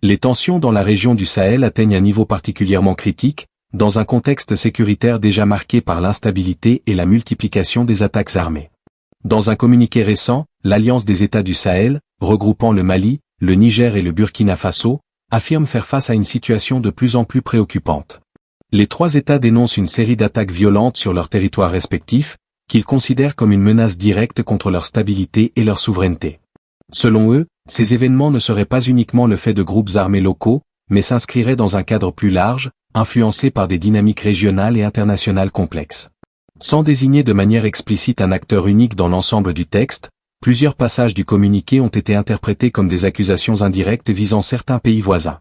Les tensions dans la région du Sahel atteignent un niveau particulièrement critique, dans un contexte sécuritaire déjà marqué par l'instabilité et la multiplication des attaques armées. Dans un communiqué récent, l'Alliance des États du Sahel, regroupant le Mali, le Niger et le Burkina Faso, affirme faire face à une situation de plus en plus préoccupante. Les trois États dénoncent une série d'attaques violentes sur leurs territoires respectifs, qu'ils considèrent comme une menace directe contre leur stabilité et leur souveraineté. Selon eux, ces événements ne seraient pas uniquement le fait de groupes armés locaux, mais s'inscriraient dans un cadre plus large, influencé par des dynamiques régionales et internationales complexes. Sans désigner de manière explicite un acteur unique dans l'ensemble du texte, plusieurs passages du communiqué ont été interprétés comme des accusations indirectes visant certains pays voisins.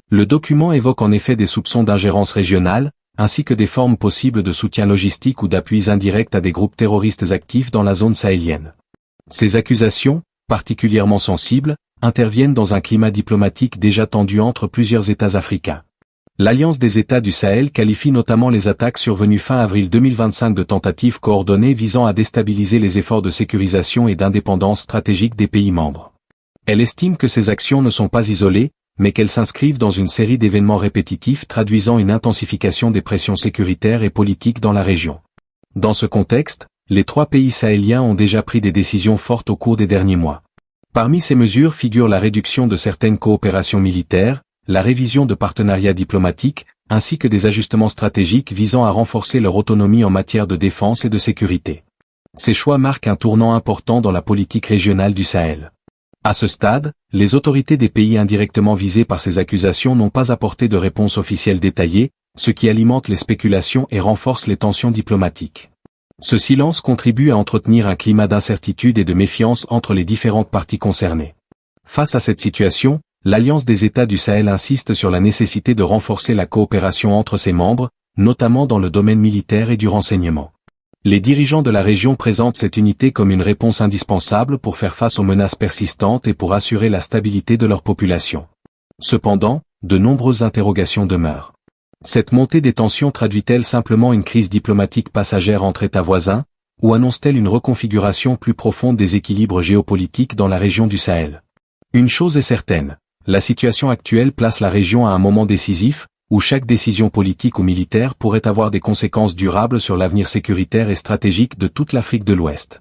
Le document évoque en effet des soupçons d'ingérence régionale, ainsi que des formes possibles de soutien logistique ou d'appui indirect à des groupes terroristes actifs dans la zone sahélienne. Ces accusations, particulièrement sensibles, interviennent dans un climat diplomatique déjà tendu entre plusieurs États africains. L'Alliance des États du Sahel qualifie notamment les attaques survenues fin avril 2025 de tentatives coordonnées visant à déstabiliser les efforts de sécurisation et d'indépendance stratégique des pays membres. Elle estime que ces actions ne sont pas isolées, mais qu'elles s'inscrivent dans une série d'événements répétitifs traduisant une intensification des pressions sécuritaires et politiques dans la région. Dans ce contexte, les trois pays sahéliens ont déjà pris des décisions fortes au cours des derniers mois. Parmi ces mesures figurent la réduction de certaines coopérations militaires, la révision de partenariats diplomatiques, ainsi que des ajustements stratégiques visant à renforcer leur autonomie en matière de défense et de sécurité. Ces choix marquent un tournant important dans la politique régionale du Sahel. À ce stade, les autorités des pays indirectement visés par ces accusations n'ont pas apporté de réponse officielle détaillée, ce qui alimente les spéculations et renforce les tensions diplomatiques. Ce silence contribue à entretenir un climat d'incertitude et de méfiance entre les différentes parties concernées. Face à cette situation, l'Alliance des États du Sahel insiste sur la nécessité de renforcer la coopération entre ses membres, notamment dans le domaine militaire et du renseignement. Les dirigeants de la région présentent cette unité comme une réponse indispensable pour faire face aux menaces persistantes et pour assurer la stabilité de leur population. Cependant, de nombreuses interrogations demeurent. Cette montée des tensions traduit-elle simplement une crise diplomatique passagère entre États voisins, ou annonce-t-elle une reconfiguration plus profonde des équilibres géopolitiques dans la région du Sahel? Une chose est certaine, la situation actuelle place la région à un moment décisif, où chaque décision politique ou militaire pourrait avoir des conséquences durables sur l'avenir sécuritaire et stratégique de toute l'Afrique de l'Ouest.